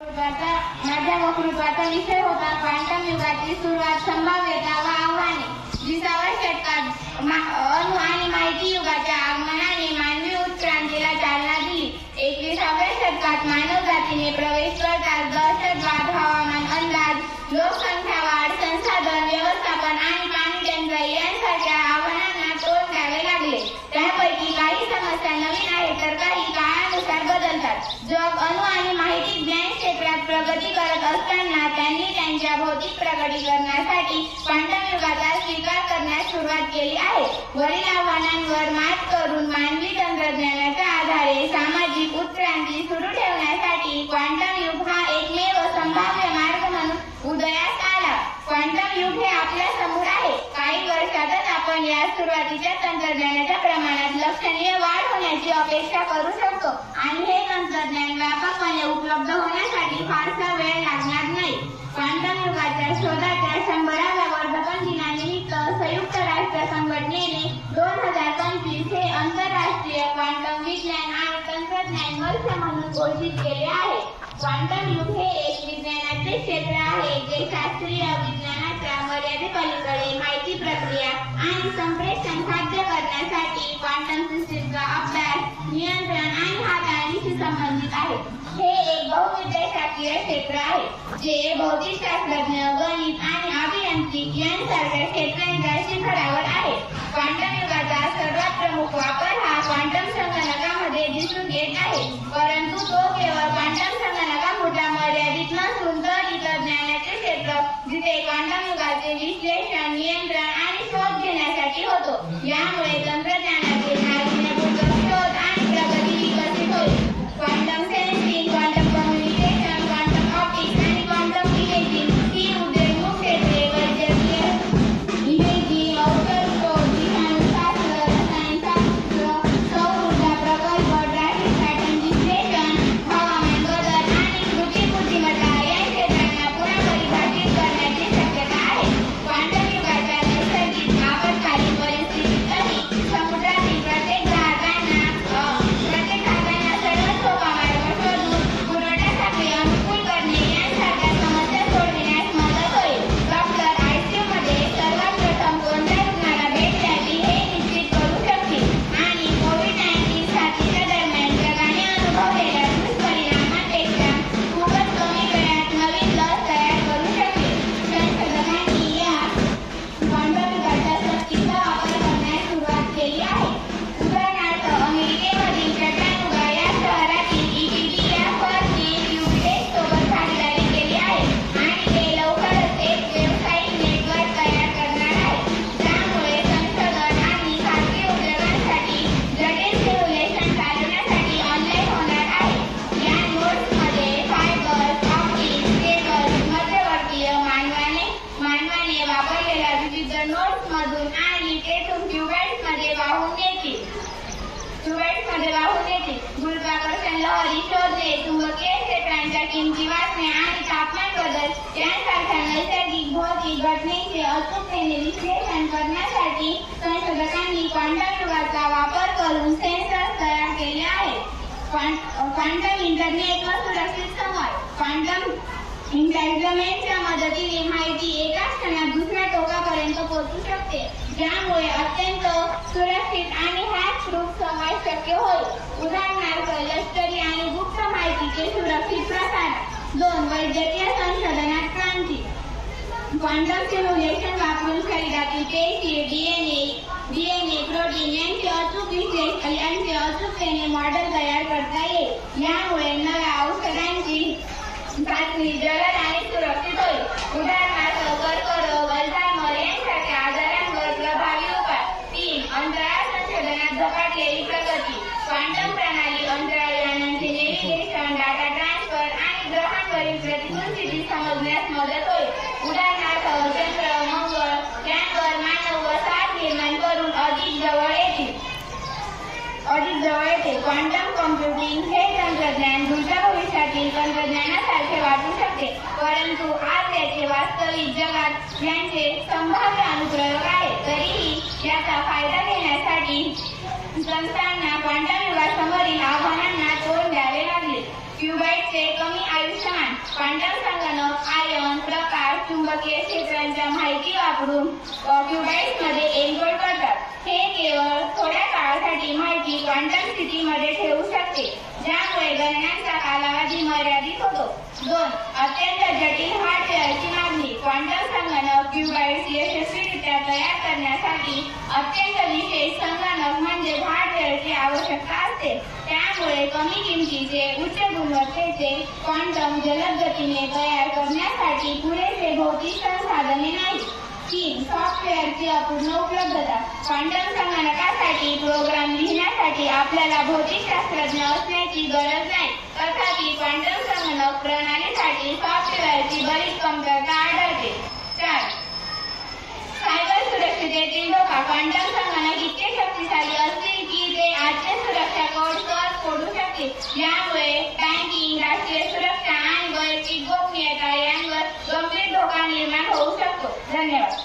माझ्या वक्तृत्वाचा विषय होता क्वांटम युगाची सुरुवात, संभाव्यता व आव्हाने. 20व्या शतकात अणु आणि माहिती युगाच्या आगमनाने मानवी उत्क्रांतीला चालना दिली. 21व्या शतकात मानवजातीने प्रवेश करताच दहशतवाद, हवामान अंदाज, लोकसंख्या वाढ, संसाधन व्यवस्थापन आणि पाणी टंचाई यांसारख्या आव्हानांना तोंड द्यावे लागले. त्यापैकी काही समस्या नवीन आहेत तर काही काळानुसार बदलतात. जग अणु आणि माहिती ज्ञान क्षेत्रात प्रगती करत असताना त्यांनी त्यांच्या भौतिक प्रगतीकरणासाठी क्वांटम युगाचा स्वीकार करण्यास सुरुवात केली आहे. वरील आव्हानांवर मात करून मानवी तंत्रज्ञानाच्या आधारे सामाजिक उत्क्रांती सुरू ठेवण्यासाठी क्वांटम युग हा एकमेव संभाव्य मार्ग म्हणून उदयास आला. क्वांटम युग हे आपल्या समोर आहे. काही वर्षातच आपण या सुरुवातीच्या तंत्रज्ञानाच्या प्रमाणात लक्षणीय वाढ होण्याची अपेक्षा करू शकतो आणि हे तंत्रज्ञान व्यापकपणे उपलब्ध होण्यासाठी फारसा वेळ लागणार नाही. क्वांटम युगाच्या शोधाच्या 100व्या वर्धापन दिनानिमित्त संयुक्त राष्ट्र संघटनेने 2025 हे आंतरराष्ट्रीय क्वांटम विज्ञान आणि तंत्रज्ञान वर्ष म्हणून घोषित केले आहे. क्वांटम युग हे एक विज्ञानाचे क्षेत्र आहे जे शास्त्रीय विज्ञानाच्या मर्यादेपलीकडे माहिती प्रक्रिया आणि संप्रेषण साध्य करण्यासाठी क्वांटम सिस्टीमचा अभ्यास, नियंत्रण आणि हाताळणीशी संबंधित आहे. हे एक बहुविद्याशाखीय क्षेत्र आहे जे भौतिकशास्त्रज्ञ, गणित आणि अभियांत्रिकी यांसारख्या क्षेत्रांच्या शिखरावर आहे. क्वांटम युगाचा सर्वात प्रमुख वापर हा क्वांटम संगणकामध्ये दिसून येत आहे, परंतु तो केवळ क्वांटम संगणकापुरता मर्यादित नसून तर इतर ज्ञानाचे क्षेत्र जिथे क्वांटम युगाचे विश्लेषण, नियंत्रण आणि शोध घेण्यासाठी होतो. यामुळे तंत्रज्ञानाचे नाविन्यपूर्ण शोध आणि प्रगती विकसित होईल. Quantum sensing, quantum communication, quantum optics आणि क्वांटम इमेजिंग ही उदयोन्मुख क्षेत्रे वैद्यकीय इमेजिंग, औषध शोध, जीवाणूशास्त्र, रसायनशास्त्र, सौर ऊर्जा प्रकल्प, ट्रॅफिक पॅटर्न विश्लेषण, हवामान बदल आणि कृत्रिम बुद्धिमत्ता या क्षेत्रांना पुन्हा परिभाषित करण्याची शक्यता आहे. क्वांटम युगाच्या नैसर्गिक आपत्कालीन परिस्थितीतही समुद्रातील प्रत्येक जहाजांना सर्वात सोपा मार्ग शोधून पुरवठा साखळी अनुकूल करणे यांसारख्या समस्या सोडविण्यास मदत होईल. डॉक्टर आयसीयूमध्ये सर्वात प्रथम कोणत्या रुग्णाला भेट द्यावी हे निश्चित करू शकतील आणि कोविड-19 साथीच्या दरम्यान जगाने अनुभवलेल्या दुष्परिणामांपेक्षा खूपच कमी वेळात नवीन लस तयार करू शकतील. संशोधकांनी या क्वांटम युगाच्या शक्तीचा वापर करण्यास सुरुवात केली आहे. उदाहरणार्थ, अमेरिकेमधील चॅटानुगा या शहरातील EBB या फर्मने क्यूबिटेक सोबत भागीदारी केली आहे आणि ते लवकरच एक व्यावसायिक नेटवर्क तयार करणार आहे, ज्यामुळे संशोधन आणि खासगी उद्योगांसाठी जटिल सिम्युलेशन चालवण्यासाठी ऑनलाईन होणार आहे. या नोड्समध्ये फायबर्स, ऑप्टिक्स, केबल्स, मध्यवर्तीय मानवाने वापरलेल्या विविध नोड्समधून आणि तेथून क्युबेट्समध्ये वाहून येतील. गुरुत्वाकर्षण लहरी शोधणे, चुंबकीय क्षेत्रांच्या किमती वाचणे आणि तापमान बदल यांसारख्या नैसर्गिक भौतिक घटनेचे अचूकतेने विश्लेषण करण्यासाठी संशोधकांनी क्वांटम युगाचा वापर करून सेन्सर्स तयार केले आहेत. क्वांटम इंटरनेट व सुरक्षित संवाद. क्वांटम इंटरनेटच्या मदतीने माहिती एका क्षणात दुसऱ्या टोकापर्यंत पोहोचू शकते, ज्यामुळे अत्यंत सुरक्षित आणि हॅक प्रूफ संवाद शक्य होईल. उदाहरणार्थ, लष्करी आणि गुप्त माहितीचे सुरक्षित प्रसार. 2. वैद्यकीय संशोधनात क्रांती. क्वांटम सिम्युलेशन वापरून शरीरातील पेशी, डीएनए, प्रोटीन यांचे अचूकतेने मॉडेल तयार करता येईल. यामुळे नव्या औषधांची चाचणी जलद आणि सुरक्षित होईल. उदाहरणार्थ, कर्करोग, अल्झायमर यांसारख्या आजारांवर प्रभावी उपाय. 3. अंतराळ संशोधनात झपाटलेली प्रगती. क्वांटम प्रणाली अंतराळयानांचे नेव्हिगेशन, डाटा ट्रान्सफर आणि ग्रहांवरील प्रतिकृती समजण्यास मदत होईल. उदाहरणार्थ, चंद्र, मंगळ यांवर मानव वसाहत निर्माण करून अधिक जवळ येते. क्वांटम कॉम्प्युटिंग हे तंत्रज्ञान दूरच्या भविष्यातील तंत्रज्ञानासारखे वाटू शकते, परंतु आज याचे वास्तविक जगात यांचे संभाव्य अनुप्रयोग आहेत. तरीही याचा फायदा घेण्यासाठी संस्थांना क्वांटम युगासमोरील आव्हानांना तोंड द्यावे लागले. क्युबाईटचे कमी आयुष्यमान. क्वांटम संगणक आयन, प्रकाश, चुंबकीय क्षेत्रांच्या माहिती वापरून क्युबाईट्समध्ये एन्कोड करतात. हे केवळ थोड्या काळासाठी माहिती क्वांटम स्थितीमध्ये ठेवू शकते, ज्यामुळे गणनांचा कालावधी मर्यादित होतो. 2. अत्यंत जटिल हार्डवेअरची मागणी. क्वांटम संगणक क्युबाईट्स यशस्वीरित्या तयार करण्यासाठी अत्यंत विशेष संगणक म्हणजे हार्डवेअरची आवश्यकता असते. त्यामुळे कमी किमतीचे, उच्च गुणवत्तेचे क्वांटम जलद गतीने तयार करण्यासाठी पुरेसे भौतिक संसाधने नाहीत. 3. सॉफ्टवेअरची अपूर्ण उपलब्धता. क्वांटम संगणकासाठी प्रोग्राम लिहिण्यासाठी आपल्याला भौतिकशास्त्रज्ञ असण्याची गरज नाही. तथापि क्वांटम संगणक प्रणालीसाठी सॉफ्टवेअरची बरीच कमतरता आढळते. 4. सायबर सुरक्षिततेतील धोका. क्वांटम संगणक इतके शक्तिशाली असतील की ते आजचे सुरक्षा कोड सहज फोडू शकतील, ज्यामुळे बँकिंग, राष्ट्रीय सुरक्षा आणि वैयक्तिक गोपनीयता यांवर गंभीर धोका निर्माण होऊ शकतो. धन्यवाद.